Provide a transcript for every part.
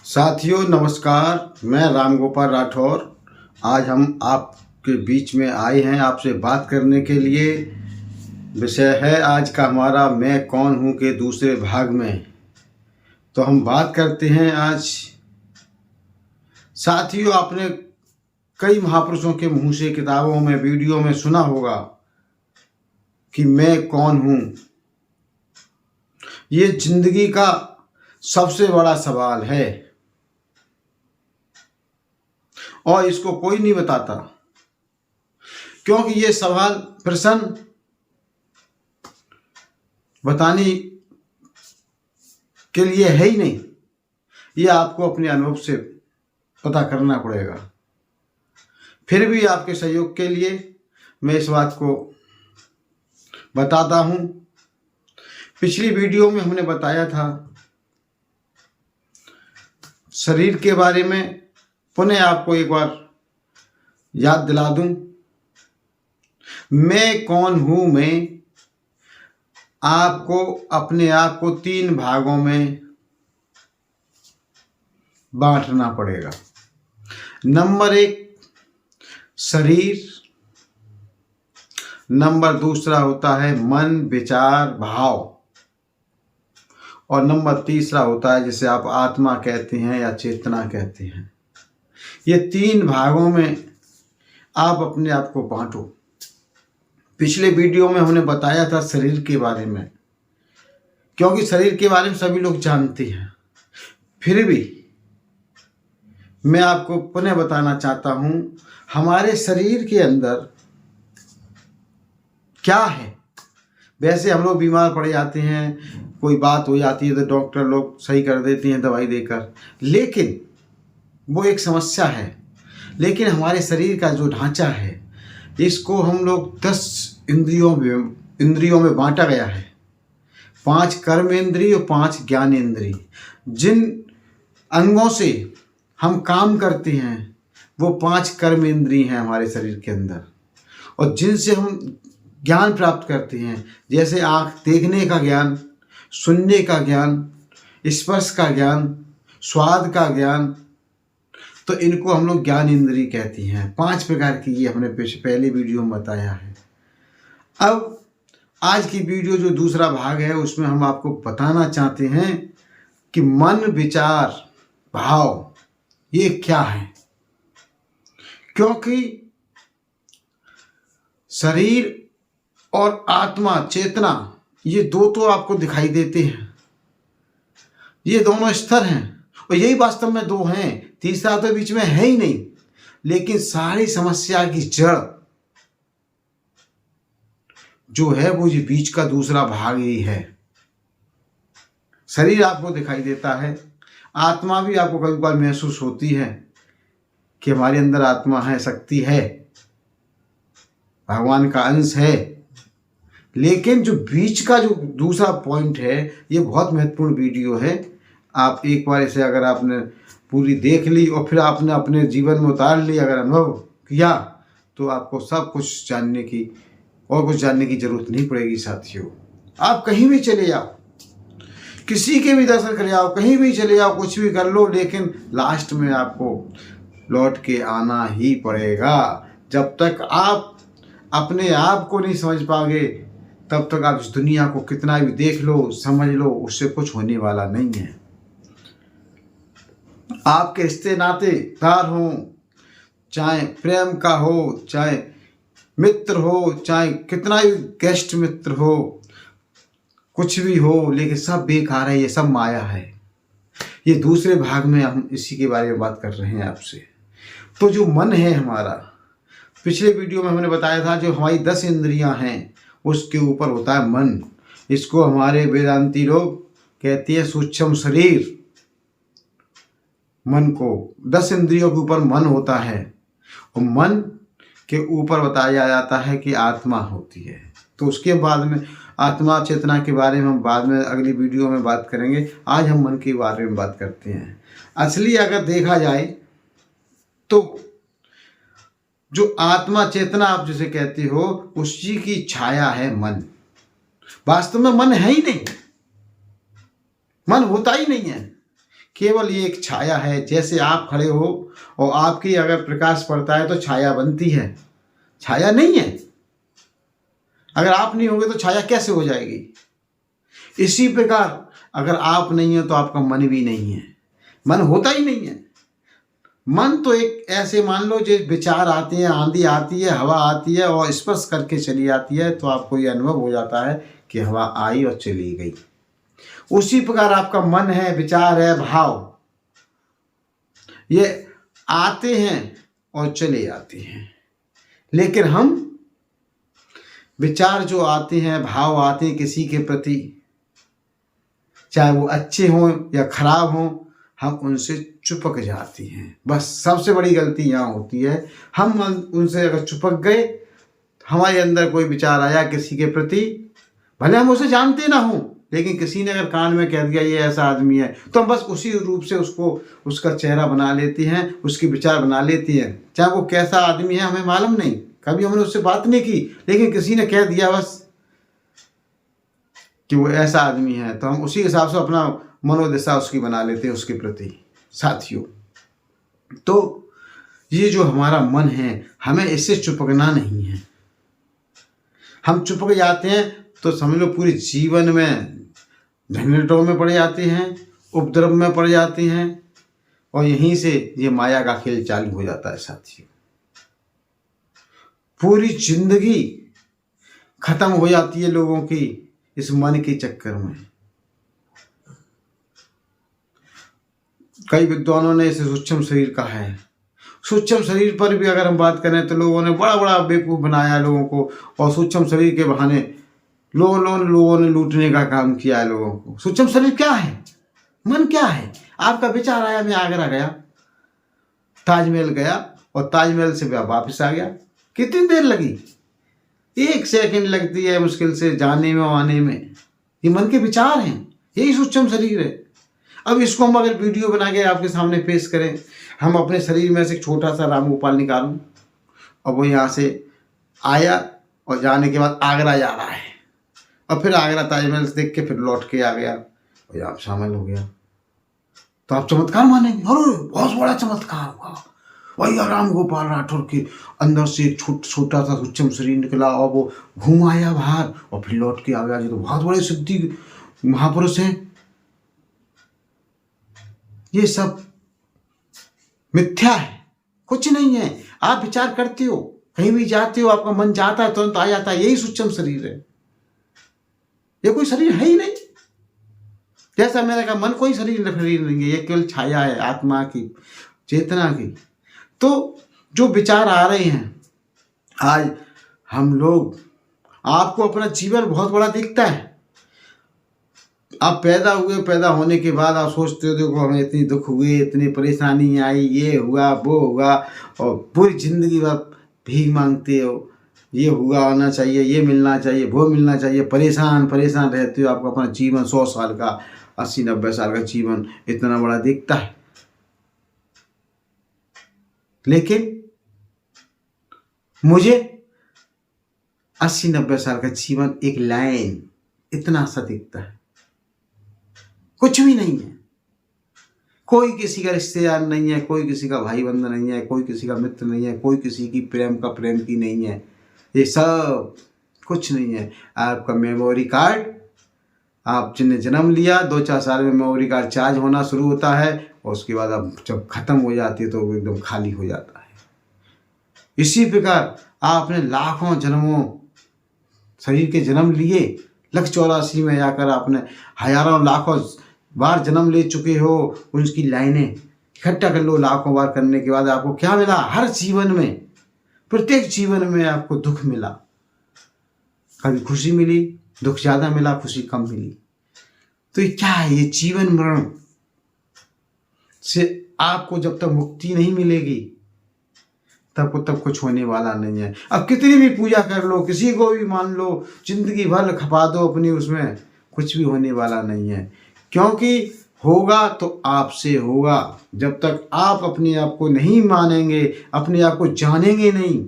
साथियों नमस्कार, मैं रामगोपाल राठौर। आज हम आपके बीच में आए हैं आपसे बात करने के लिए। विषय है आज का हमारा मैं कौन हूँ के दूसरे भाग में। तो हम बात करते हैं आज। साथियों, आपने कई महापुरुषों के मुंह से किताबों में वीडियो में सुना होगा कि मैं कौन हूँ। ये जिंदगी का सबसे बड़ा सवाल है और इसको कोई नहीं बताता, क्योंकि ये सवाल प्रश्न बताने के लिए है ही नहीं। ये आपको अपने अनुभव से पता करना पड़ेगा। फिर भी आपके सहयोग के लिए मैं इस बात को बताता हूँ। पिछली वीडियो में हमने बताया था शरीर के बारे में। पुनः आपको एक बार याद दिला दूं, मैं कौन हूं। मैं आपको अपने आप को 3 भागों में बांटना पड़ेगा। नंबर 1 शरीर, नंबर 2 होता है मन, विचार, भाव, और नंबर 3 होता है जिसे आप आत्मा कहते हैं या चेतना कहते हैं। ये 3 भागों में आप अपने आप को बांटो। पिछले वीडियो में हमने बताया था शरीर के बारे में, क्योंकि शरीर के बारे में सभी लोग जानते हैं। फिर भी मैं आपको पुनः बताना चाहता हूं, हमारे शरीर के अंदर क्या है। वैसे हम लोग बीमार पड़ जाते हैं, कोई बात हो जाती है तो डॉक्टर लोग सही कर देते हैं दवाई देकर, लेकिन वो एक समस्या है। लेकिन हमारे शरीर का जो ढांचा है, इसको हम लोग 10 इंद्रियों में बांटा गया है। 5 कर्म इंद्रिय और 5 ज्ञान इंद्रिय। जिन अंगों से हम काम करते हैं वो 5 कर्म इंद्रिय हैं हमारे शरीर के अंदर, और जिनसे हम ज्ञान प्राप्त करते हैं, जैसे आँख देखने का ज्ञान, सुनने का ज्ञान, स्पर्श का ज्ञान, स्वाद का ज्ञान, तो इनको हम लोग ज्ञान इंद्रिय कहती हैं। 5 प्रकार की ये हमने पहले वीडियो में बताया है। अब आज की वीडियो जो दूसरा भाग है उसमें हम आपको बताना चाहते हैं कि मन, विचार, भाव ये क्या है। क्योंकि शरीर और आत्मा, चेतना, ये 2 तो आपको दिखाई देते हैं। ये दोनों स्तर हैं और यही वास्तव में 2 हैं, तीसरा तो बीच में है ही नहीं। लेकिन सारी समस्या की जड़ जो है वो ये बीच का दूसरा भाग ही है। शरीर आपको दिखाई देता है, आत्मा भी आपको कभी कभार महसूस होती है कि हमारे अंदर आत्मा है, शक्ति है, भगवान का अंश है। लेकिन जो बीच का जो दूसरा पॉइंट है, ये बहुत महत्वपूर्ण वीडियो है। आप एक बार इसे अगर आपने पूरी देख ली और फिर आपने अपने जीवन में उतार ली, अगर अनुभव किया, तो आपको सब कुछ जानने की और कुछ जानने की जरूरत नहीं पड़ेगी। साथियों, आप कहीं भी चले जाओ, किसी के भी दर्शन कर जाओ, कहीं भी चले जाओ, कुछ भी कर लो, लेकिन लास्ट में आपको लौट के आना ही पड़ेगा। जब तक आप अपने आप को नहीं समझ पाओगे, तब तक आप इस दुनिया को कितना भी देख लो, समझ लो, उससे कुछ होने वाला नहीं है। आपके रिश्ते नातेदार हो, चाहे प्रेम का हो, चाहे मित्र हो, चाहे कितना भी गेस्ट मित्र हो, कुछ भी हो, लेकिन सब बेकार है, ये सब माया है। ये दूसरे भाग में हम इसी के बारे में बात कर रहे हैं आपसे। तो जो मन है हमारा, पिछले वीडियो में हमने बताया था, जो हमारी 10 इंद्रियां हैं उसके ऊपर होता है मन। इसको हमारे वेदांती लोग कहते हैं सूक्ष्म शरीर। मन को 10 इंद्रियों के ऊपर मन होता है, और मन के ऊपर बताया जाता है कि आत्मा होती है। तो उसके बाद में आत्मा, चेतना के बारे में हम बाद में अगली वीडियो में बात करेंगे। आज हम मन के बारे में बात करते हैं। असली अगर देखा जाए तो जो आत्मा, चेतना आप जिसे कहते हो, उसी की छाया है मन। वास्तव में मन है ही नहीं, मन होता ही नहीं है। केवल ये एक छाया है। जैसे आप खड़े हो और आपकी अगर प्रकाश पड़ता है तो छाया बनती है, छाया नहीं है। अगर आप नहीं होगे तो छाया कैसे हो जाएगी? इसी प्रकार अगर आप नहीं हो तो आपका मन भी नहीं है, मन होता ही नहीं है। मन तो एक ऐसे मान लो जो विचार आते हैं, आंधी आती है, हवा आती है और स्पर्श करके चली जाती है, तो आपको ये अनुभव हो जाता है कि हवा आई और चली गई। उसी प्रकार आपका मन है, विचार है, भाव, ये आते हैं और चले जाते हैं। लेकिन हम विचार जो आते हैं, भाव आते हैं किसी के प्रति, चाहे वो अच्छे हों या खराब हों, हम उनसे चिपक जाती हैं। बस सबसे बड़ी गलती यहाँ होती है, हम उनसे अगर चिपक गए, हमारे अंदर कोई विचार आया किसी के प्रति, भले हम उसे जानते ना हों, लेकिन किसी ने अगर कान में कह दिया ये ऐसा आदमी है, तो हम बस उसी रूप से उसको, उसका चेहरा बना लेती हैं, उसकी विचार बना लेती हैं। चाहे वो कैसा आदमी है हमें मालूम नहीं, कभी हमने उससे बात नहीं की, लेकिन किसी ने कह दिया बस कि वो ऐसा आदमी है, तो हम उसी हिसाब से अपना मनोदशा उसकी बना लेते हैं उसके प्रति। साथियों, तो ये जो हमारा मन है, हमें इससे चिपकना नहीं है। हम चिपक जाते हैं तो समझ लो पूरे जीवन में झंझटों में पड़ जाते हैं, उपद्रव में पड़ जाते हैं, और यहीं से ये माया का खेल चालू हो जाता है। साथियों, पूरी जिंदगी खत्म हो जाती है लोगों की इस मन के चक्कर में। कई विद्वानों ने इसे सूक्ष्म शरीर कहा है। सूक्ष्म शरीर पर भी अगर हम बात करें तो लोगों ने बड़ा बड़ा बेवकूफ़ बनाया लोगों को, और सूक्ष्म शरीर के बहाने लोगों ने लूटने का काम किया है लोगों को। सूक्ष्म शरीर क्या है? मन क्या है? आपका विचार आया, मैं आगरा गया, ताजमहल गया और ताजमहल से वापस आ गया, कितनी देर लगी? 1 सेकंड लगती है मुश्किल से जाने में आने में। ये मन के विचार हैं, यही सूक्ष्म शरीर है। अब इसको हम अगर वीडियो बना के आपके सामने पेश करें, हम अपने शरीर में से एक छोटा सा राम गोपाल निकालूं और वो यहाँ से आया और जाने के बाद आगरा जा रहा है, और फिर आगरा ताजमहल से देख के फिर लौट के आ गया और यहाँ शामिल हो गया, तो आप चमत्कार मानेंगे? अरे बहुत बड़ा चमत्कार हुआ, वही राम गोपाल राठौर के अंदर से एक छोटा सा सूक्ष्म शरीर निकला और वो घूम आया बाहर और फिर लौट के आ गया। ये तो बहुत बड़े सिद्धि महापुरुष हैं। ये सब मिथ्या है, कुछ नहीं है। आप विचार करते हो, कहीं भी जाते हो, आपका मन जाता है तुरंत आ जाता है, यही सूक्ष्म शरीर है। ये कोई शरीर है ही नहीं। जैसा मैंने कहा, मन कोई शरीर नहीं है, ये केवल छाया है आत्मा की, चेतना की। तो जो विचार आ रहे हैं आज, हम लोग, आपको अपना जीवन बहुत बड़ा दिखता है। आप पैदा हुए, पैदा होने के बाद आप सोचते हो देखो हमें इतनी दुख हुए, इतनी परेशानी आई, ये हुआ वो हुआ, और पूरी जिंदगी भर भीख मांगते हो, ये हुआ होना चाहिए, ये मिलना चाहिए, वो मिलना चाहिए, परेशान परेशान रहते हो। आपको अपना जीवन 100 साल का, 80-90 साल का जीवन इतना बड़ा दिखता है, लेकिन मुझे 80-90 साल का जीवन एक लाइन इतना सा दिखता है, कुछ भी नहीं है। कोई किसी का रिश्तेदार नहीं है, कोई किसी का भाई बंधु नहीं है, कोई किसी का मित्र नहीं है, कोई किसी की प्रेम की नहीं है, ये सब कुछ नहीं है। आपका मेमोरी कार्ड, आप जिन्हें जन्म लिया 2-4 साल में मेमोरी कार्ड चार्ज होना शुरू होता है, और उसके बाद अब जब ख़त्म हो जाती है तो वो एकदम खाली हो जाता है। इसी प्रकार आपने लाखों जन्मों शरीर के जन्म लिए, 184 में जाकर आपने हजारों लाखों बार जन्म ले चुके हो, उसकी लाइनें इकट्ठा कर लो। लाखों बार करने के बाद आपको क्या मिला? हर जीवन में, प्रत्येक जीवन में आपको दुख मिला। कभी खुशी मिली, दुख ज़्यादा मिला, खुशी कम मिली। तो ये क्या है? ये जीवन मरण से आपको जब तक मुक्ति नहीं मिलेगी तब कुछ होने वाला नहीं है। अब कितनी भी पूजा कर लो, किसी को भी मान लो, जिंदगी भर खपा दो अपनी, उसमें कुछ भी होने वाला नहीं है। क्योंकि होगा तो आपसे होगा। जब तक आप अपने आप को नहीं मानेंगे, अपने आप को जानेंगे नहीं,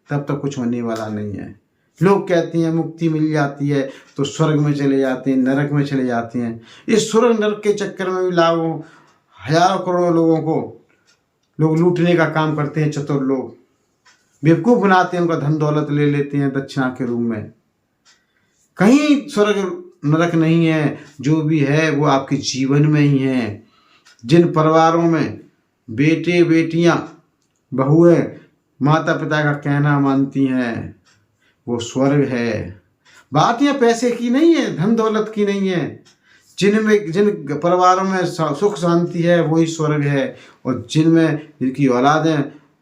तब तक कुछ होने वाला नहीं है। लोग कहते हैं मुक्ति मिल जाती है तो स्वर्ग में चले जाते हैं, नरक में चले जाते हैं। इस स्वर्ग नरक के चक्कर में भी लाखों हजारों करोड़ों लोगों को लोग लूटने का काम करते हैं, चतुर लोग बेवकूफ़ बनाते हैं, उनका धन दौलत ले लेते हैं दक्षिणा के रूप में। कहीं स्वर्ग नरक नहीं है, जो भी है वो आपके जीवन में ही है। जिन परिवारों में बेटे बेटियां बहुएं माता पिता का कहना मानती हैं वो स्वर्ग है। बात यह पैसे की नहीं है, धन दौलत की नहीं है। जिन परिवारों में सुख शांति है वही स्वर्ग है, और जिनकी औलादें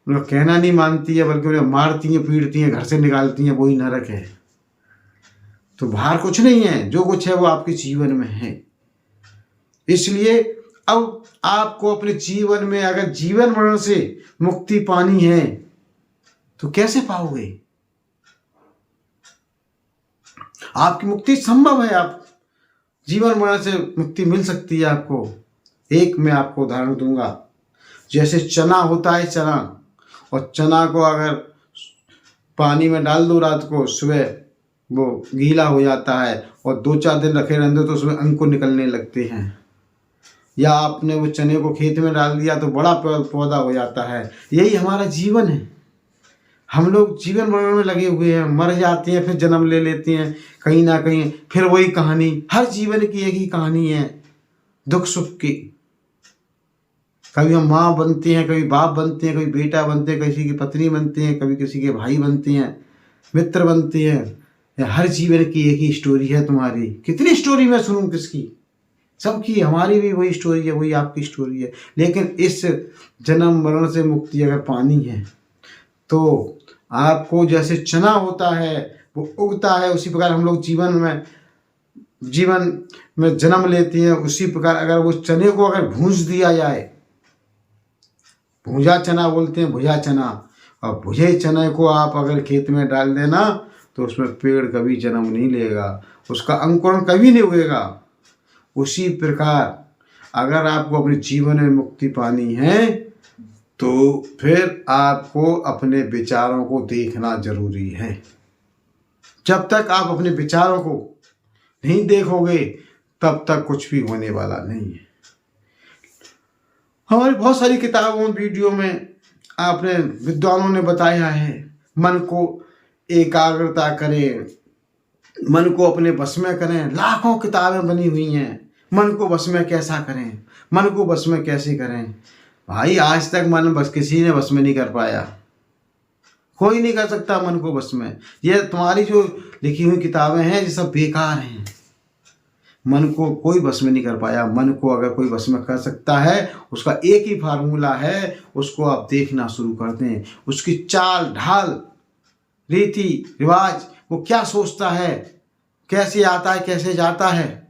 उनका कहना नहीं मानती है बल्कि उन्हें मारती हैं, पीटती हैं, घर से निकालती हैं, वही नरक है। तो बाहर कुछ नहीं है, जो कुछ है वो आपके जीवन में है। इसलिए अब आपको अपने जीवन में अगर जीवन मरण से मुक्ति पानी है तो कैसे पाओगे? आपकी मुक्ति संभव है, आप जीवन मरण से मुक्ति मिल सकती है आपको। एक मैं आपको उदाहरण दूंगा। जैसे चना होता है, चना, और चना को अगर पानी में डाल दो रात को, सुबह वो गीला हो जाता है और 2-4 दिन रखे रहते तो उसमें अंकुर निकलने लगते हैं। या आपने वो चने को खेत में डाल दिया तो बड़ा पौधा हो जाता है। यही हमारा जीवन है। हम लोग जीवन मरण में लगे हुए हैं, मर जाते हैं, फिर जन्म ले लेते हैं कहीं ना कहीं, फिर वही कहानी। हर जीवन की एक ही कहानी है, दुख सुख की। कभी हम माँ बनते हैं, कभी बाप बनते हैं, कभी बेटा बनते हैं, किसी की पत्नी बनते हैं, कभी किसी के भाई बनते हैं, मित्र बनते हैं। हर जीवन की एक ही स्टोरी है तुम्हारी। कितनी स्टोरी मैं सुनूं किसकी? सबकी। हमारी भी वही स्टोरी है, वही आपकी स्टोरी है। लेकिन इस जन्म मरण से मुक्ति अगर पानी है तो आपको, जैसे चना होता है वो उगता है, उसी प्रकार हम लोग जीवन में जन्म लेते हैं। उसी प्रकार अगर वो चने को अगर भूंज दिया जाए, भूंजा चना बोलते हैं, भुजा चना, और भुजे चने को आप अगर खेत में डाल देना तो उसमें पेड़ कभी जन्म नहीं लेगा, उसका अंकुरण कभी नहीं उगेगा। उसी प्रकार अगर आपको अपने जीवन में मुक्ति पानी है तो फिर आपको अपने विचारों को देखना जरूरी है। जब तक आप अपने विचारों को नहीं देखोगे तब तक कुछ भी होने वाला नहीं है। हमारी बहुत सारी किताबों वीडियो में आपने विद्वानों ने बताया है, मन को एकाग्रता करें, मन को अपने बस में करें। लाखों किताबें बनी हुई हैं, मन को बस में कैसा करें, मन को बस में कैसे करें। भाई आज तक मन बस किसी ने बस में नहीं कर पाया, कोई नहीं कर सकता मन को बस में। ये तुम्हारी जो लिखी हुई किताबें हैं ये सब बेकार हैं। मन को कोई बस में नहीं कर पाया। मन को अगर कोई बस में कर सकता है, उसका एक ही फार्मूला है, उसको आप देखना शुरू कर दें। उसकी चाल ढाल, रीति रिवाज, वो क्या सोचता है, कैसे आता है, कैसे जाता है।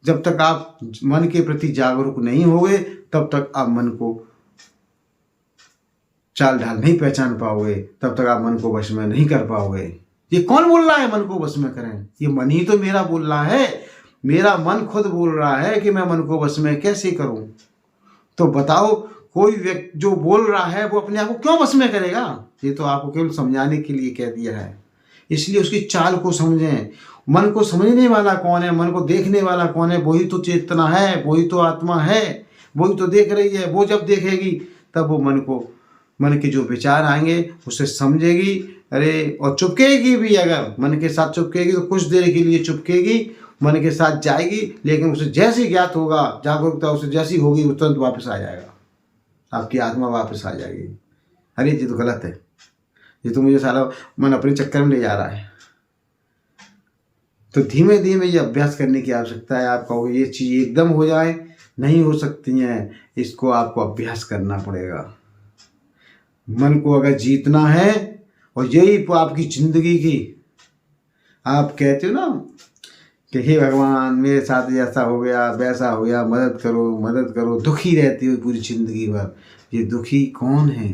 जब तक आप मन के प्रति जागरूक नहीं होगे तब तक आप मन को चाल ढाल नहीं पहचान पाओगे, तब तक आप मन को वश में नहीं कर पाओगे। ये कौन बोल रहा है मन को वश में करें? ये मन ही तो मेरा बोल रहा है। मेरा मन खुद बोल रहा है कि मैं मन को वश में कैसे करूं। तो बताओ, कोई व्यक्ति जो बोल रहा है वो अपने आप को क्यों वश में करेगा? ये तो आपको केवल समझाने के लिए कह दिया है। इसलिए उसकी चाल को समझें। मन को समझने वाला कौन है, मन को देखने वाला कौन है? वही तो चेतना है, वही तो आत्मा है, वही तो देख रही है। वो जब देखेगी तब वो मन के जो विचार आएंगे उसे समझेगी। अरे, और चुपकेगी भी। अगर मन के साथ चुपकेगी तो कुछ देर के लिए चुपकेगी, मन के साथ जाएगी, लेकिन उसे जैसे ज्ञात होगा, जागरूकता उसे जैसी होगी वो तुरंत वापस आ जाएगा। आपकी आत्मा वापस आ जाएगी। अरे ये तो गलत है, ये तो मुझे सारा मन अपने चक्कर में ले जा रहा है। तो धीमे धीमे ये अभ्यास करने की आवश्यकता है। आप कहोगे ये चीज़ एकदम हो जाए, नहीं हो सकती हैं। इसको आपको अभ्यास करना पड़ेगा। मन को अगर जीतना है, और यही आपकी जिंदगी की, आप कहते हो ना कि हे भगवान मेरे साथ ऐसा हो गया, वैसा हो गया, मदद करो मदद करो, दुखी रहती हो पूरी जिंदगी भर। ये दुखी कौन है?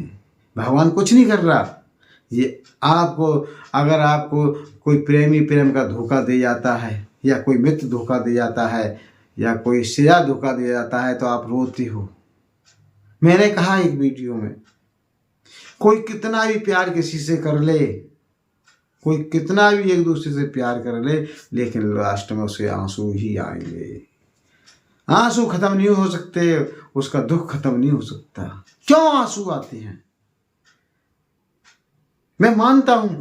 भगवान कुछ नहीं कर रहा। ये आपको, अगर आपको कोई प्रेमी प्रेम का धोखा दे जाता है, या कोई मित्र धोखा दे जाता है, या कोई सिया धोखा दे जाता है तो आप रोते हो। मैंने कहा एक वीडियो में, कोई कितना भी प्यार किसी से कर ले, कोई कितना भी एक दूसरे से प्यार कर ले, लेकिन लास्ट में उसे आंसू ही आएंगे। आंसू खत्म नहीं हो सकते, उसका दुख खत्म नहीं हो सकता। क्यों आंसू आते हैं? मैं मानता हूं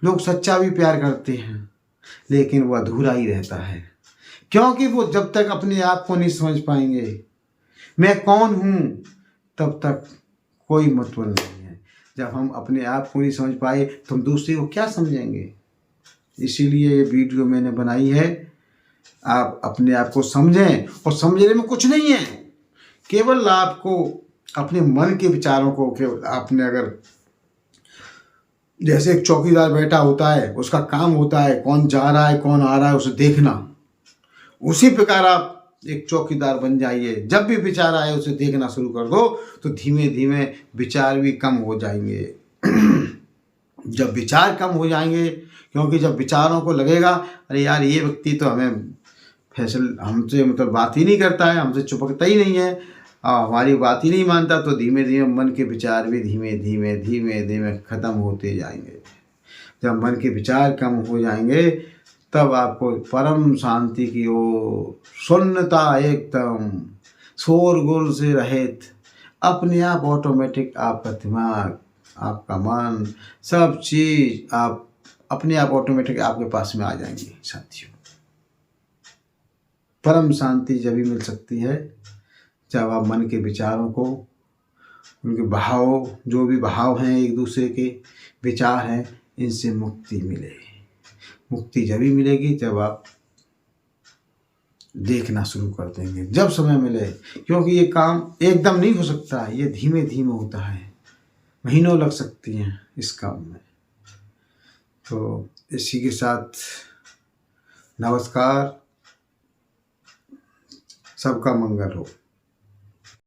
लोग सच्चा भी प्यार करते हैं, लेकिन वो अधूरा ही रहता है, क्योंकि वो जब तक अपने आप को नहीं समझ पाएंगे मैं कौन हूं, तब तक कोई मतलब नहीं है। जब हम अपने आप को नहीं समझ पाए तो हम दूसरे को क्या समझेंगे? इसीलिए ये वीडियो मैंने बनाई है। आप अपने आप को समझें, और समझने में कुछ नहीं है, केवल आपको अपने मन के विचारों को, केवल आपने अगर जैसे एक चौकीदार बैठा होता है, उसका काम होता है कौन जा रहा है कौन आ रहा है उसे देखना, उसी प्रकार आप एक चौकीदार बन जाइए। जब भी विचार आए उसे देखना शुरू कर दो तो धीमे धीमे विचार भी कम हो जाएंगे। जब विचार कम हो जाएंगे, क्योंकि जब विचारों को लगेगा अरे यार ये व्यक्ति तो हमसे मतलब बात ही नहीं करता है, हमसे चिपकता ही नहीं है, हमारी बात ही नहीं मानता, तो धीमे धीमे मन के विचार भी धीमे धीमे खत्म होते जाएंगे। जब मन के विचार कम हो जाएंगे तब आपको परम शांति की ओर, शून्यता, एकदम शोरगुल से रहित, अपने आप ऑटोमेटिक आपका दिमाग, आपका मन, सब चीज आप अपने आप ऑटोमेटिक आपके पास में आ जाएंगी। साथियों, परम शांति जब भी मिल सकती है जब आप मन के विचारों को, उनके भाव, जो भी भाव हैं, एक दूसरे के विचार हैं, इनसे मुक्ति मिले। मुक्ति जब भी मिलेगी जब आप देखना शुरू कर देंगे, जब समय मिले, क्योंकि ये काम एकदम नहीं हो सकता है, ये धीमे धीमे होता है, महीनों लग सकती हैं इस काम में। तो इसी के साथ नमस्कार, सबका मंगल हो।